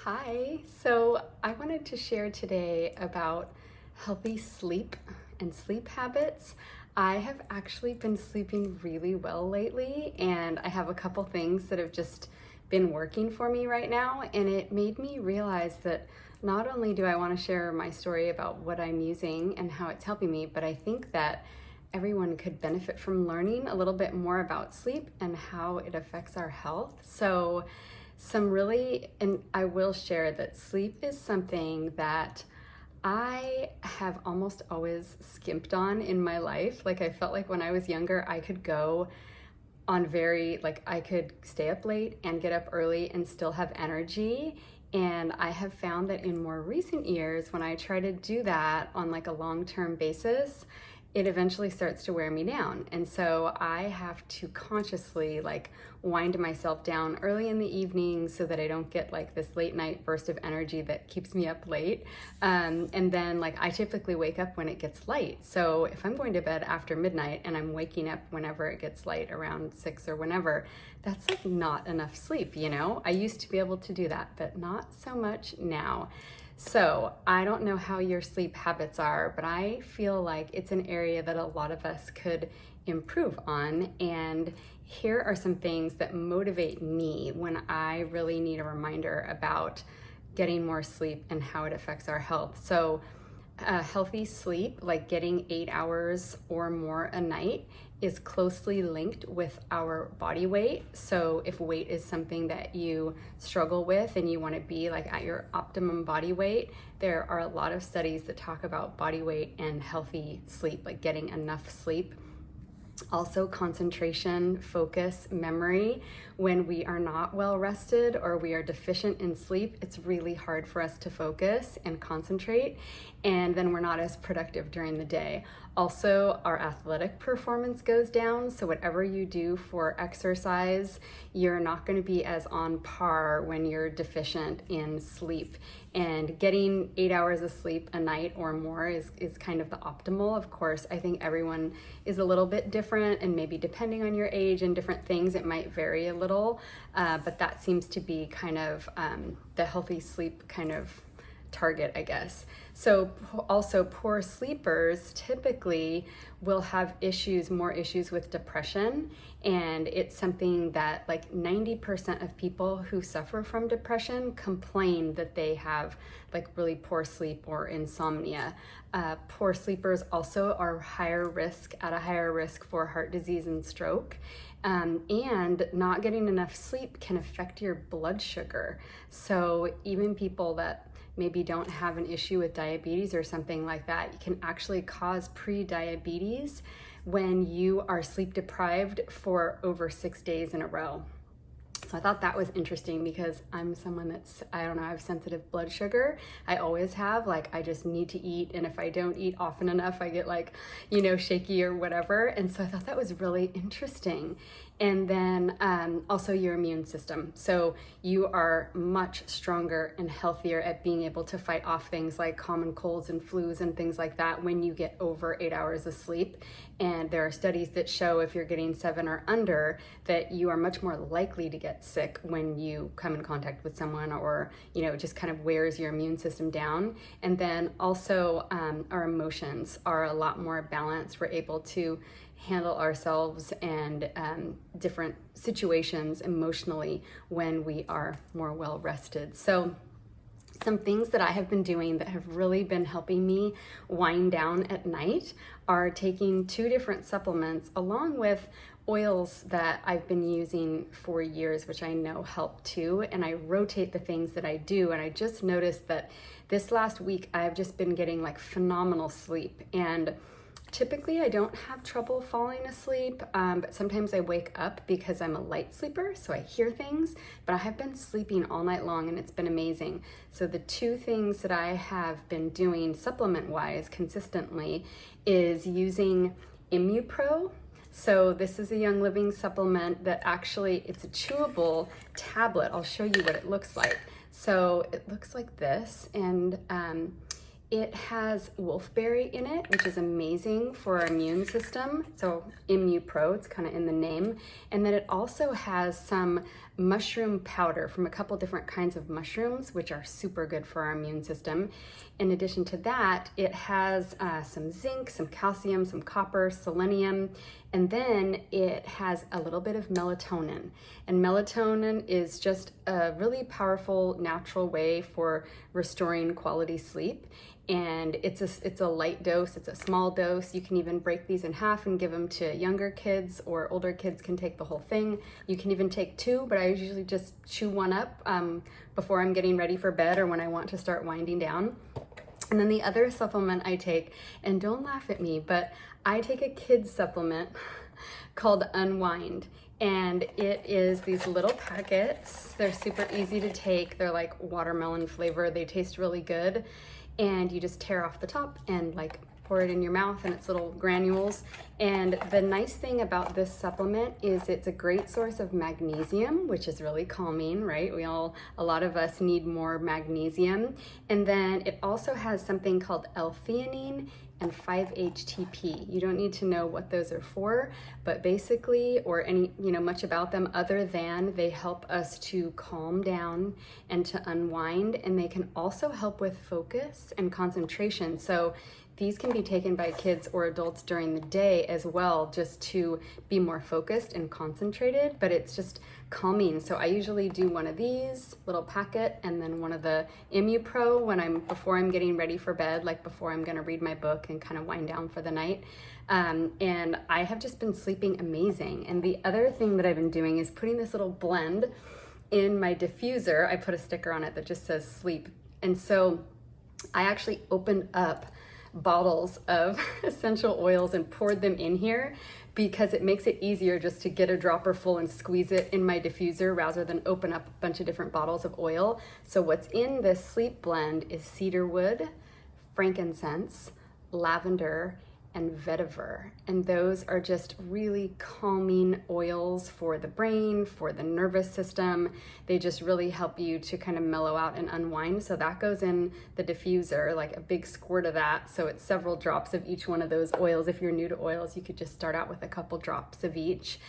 Hi, so I wanted to share today about healthy sleep and sleep habits. I have actually been sleeping really well lately, and I have a couple things that have just been working for me right now. And it made me realize that not only do I want to share my story about what I'm using and how it's helping me, but I think that everyone could benefit from learning a little bit more about sleep and how it affects our health. And I will share that sleep is something that I have almost always skimped on in my life. Like, I felt like when I was younger, I could go on I could stay up late and get up early and still have energy. And I have found that in more recent years, when I try to do that on like a long-term basis, it eventually starts to wear me down. And so I have to consciously wind myself down early in the evening so that I don't get like this late night burst of energy that keeps me up late. And then I typically wake up when it gets light. So if I'm going to bed after midnight and I'm waking up whenever it gets light around 6 or whenever, that's like not enough sleep, you know? I used to be able to do that, but not so much now. So I don't know how your sleep habits are, but I feel like it's an area that a lot of us could improve on. And here are some things that motivate me when I really need a reminder about getting more sleep and how it affects our health. So healthy sleep, like getting 8 hours or more a night, is closely linked with our body weight. So if weight is something that you struggle with and you want to be like at your optimum body weight, there are a lot of studies that talk about body weight and healthy sleep, like getting enough sleep. Also, concentration, focus, memory. When we are not well rested or we are deficient in sleep, it's really hard for us to focus and concentrate, and then we're not as productive during the day. Also, our athletic performance goes down. So whatever you do for exercise, you're not going to be as on par when you're deficient in sleep. And getting 8 hours of sleep a night or more is kind of the optimal. Of course, I think everyone is a little bit different, and maybe depending on your age and different things, it might vary a little. But that seems to be kind of the healthy sleep kind of target, I guess. So also, poor sleepers typically will have more issues with depression. And it's something that like 90% of people who suffer from depression complain that they have like really poor sleep or insomnia. Poor sleepers also are at a higher risk for heart disease and stroke. And not getting enough sleep can affect your blood sugar. So even people that maybe don't have an issue with diabetes or something like that, you can actually cause pre-diabetes when you are sleep deprived for over 6 days in a row. So I thought that was interesting because I'm someone that's, I don't know, I have sensitive blood sugar. I always have, I just need to eat. And if I don't eat often enough, I get shaky or whatever. And so I thought that was really interesting. And then also your immune system. So you are much stronger and healthier at being able to fight off things like common colds and flus and things like that when you get over 8 hours of sleep. And there are studies that show if you're getting 7 or under, that you are much more likely to get sick when you come in contact with someone, or it just kind of wears your immune system down. And then also our emotions are a lot more balanced. We're able to handle ourselves and different situations emotionally when we are more well rested. So some things that I have been doing that have really been helping me wind down at night are taking 2 different supplements along with oils that I've been using for years, which I know help too. And I rotate the things that I do. And I just noticed that this last week I've just been getting phenomenal sleep. And typically, I don't have trouble falling asleep, but sometimes I wake up because I'm a light sleeper, so I hear things, but I have been sleeping all night long and it's been amazing. So the 2 things that I have been doing supplement-wise consistently is using ImmuPro. So this is a Young Living supplement that actually, it's a chewable tablet. I'll show you what it looks like. So it looks like this, and it has wolfberry in it, which is amazing for our immune system. So ImmuPro, it's kind of in the name. And then it also has some mushroom powder from a couple different kinds of mushrooms, which are super good for our immune system. In addition to that, it has some zinc, some calcium, some copper, selenium, and then it has a little bit of melatonin. And melatonin is just a really powerful natural way for restoring quality sleep. And it's a light dose, it's a small dose. You can even break these in half and give them to younger kids, or older kids can take the whole thing. You can even take two, but I usually just chew one up before I'm getting ready for bed or when I want to start winding down. And then the other supplement I take, and don't laugh at me, but I take a kid's supplement called Unwind. And it is these little packets. They're super easy to take. They're like watermelon flavor. They taste really good. And you just tear off the top and like pour it in your mouth, and it's little granules. And the nice thing about this supplement is it's a great source of magnesium, which is really calming, right? A lot of us need more magnesium. And then it also has something called L-theanine and 5-HTP. You don't need to know what those are for, but basically, or any, much about them other than they help us to calm down and to unwind, and they can also help with focus and concentration. So these can be taken by kids or adults during the day as well, just to be more focused and concentrated, but it's just calming. So I usually do one of these little packet and then one of the ImmuPro before I'm getting ready for bed, like before I'm gonna read my book and kind of wind down for the night. And I have just been sleeping amazing. And the other thing that I've been doing is putting this little blend in my diffuser. I put a sticker on it that just says sleep. And so I actually opened up bottles of essential oils and poured them in here because it makes it easier just to get a dropper full and squeeze it in my diffuser rather than open up a bunch of different bottles of oil. So what's in this sleep blend is cedarwood, frankincense, lavender, and vetiver. And those are just really calming oils for the brain, for the nervous system. They just really help you to kind of mellow out and unwind. So that goes in the diffuser, like a big squirt of that. So it's several drops of each one of those oils. If you're new to oils, you could just start out with a couple drops of each.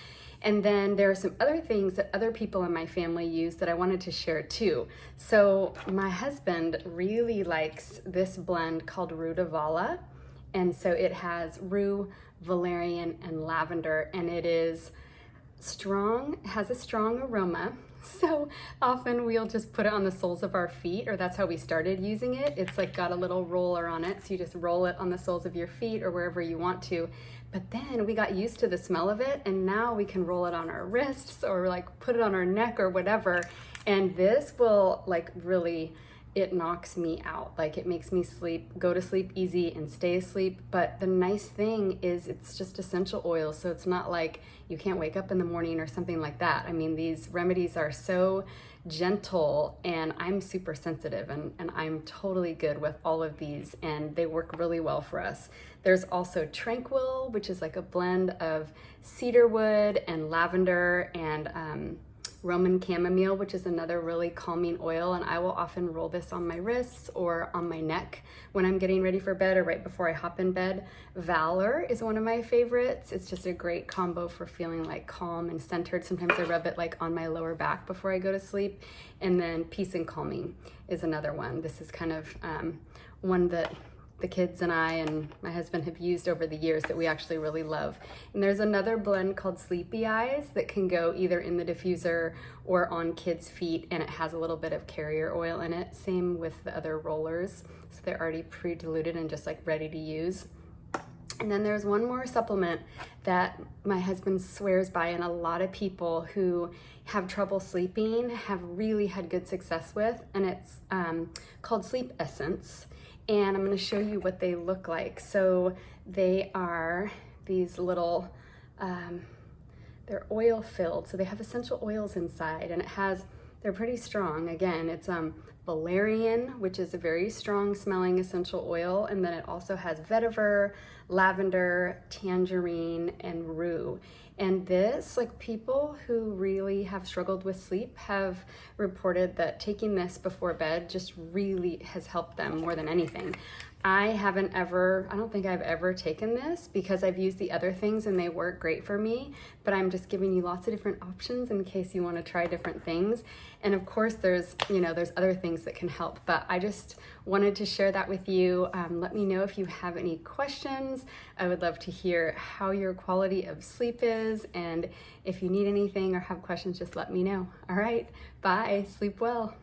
And then there are some other things that other people in my family use that I wanted to share too. So my husband really likes this blend called Rutavala. And so it has rue, valerian, and lavender, and it is strong, has a strong aroma. So often we'll just put it on the soles of our feet, or that's how we started using it. It's like got a little roller on it, so you just roll it on the soles of your feet or wherever you want to. But then we got used to the smell of it, and now we can roll it on our wrists or like put it on our neck or whatever. And this will like really, it knocks me out. Like it makes me go to sleep easy and stay asleep. But the nice thing is it's just essential oils. So it's not like you can't wake up in the morning or something like that. I mean, these remedies are so gentle, and I'm super sensitive, and I'm totally good with all of these, and they work really well for us. There's also Tranquil, which is like a blend of cedarwood and lavender and Roman chamomile, which is another really calming oil, and I will often roll this on my wrists or on my neck when I'm getting ready for bed or right before I hop in bed. Valor is one of my favorites. It's just a great combo for feeling like calm and centered. Sometimes I rub it like on my lower back before I go to sleep. And then Peace and Calming is another one. This is kind of one that the kids and I and my husband have used over the years that we actually really love. And there's another blend called Sleepy Eyes that can go either in the diffuser or on kids' feet, and it has a little bit of carrier oil in it. Same with the other rollers. So they're already pre-diluted and just like ready to use. And then there's one more supplement that my husband swears by, and a lot of people who have trouble sleeping have really had good success with, and it's called Sleep Essence. And I'm going to show you what they look like. So they are these little, they're oil filled. So they have essential oils inside, and they're pretty strong. Again, it's valerian, which is a very strong smelling essential oil. And then it also has vetiver, lavender, tangerine, and rue. And this, like people who really have struggled with sleep have reported that taking this before bed just really has helped them more than anything. I don't think I've ever taken this because I've used the other things and they work great for me, but I'm just giving you lots of different options in case you want to try different things. And of course there's other things that can help, but I just wanted to share that with you. Let me know if you have any questions. I would love to hear how your quality of sleep is, and if you need anything or have questions, just let me know. All right, bye, sleep well.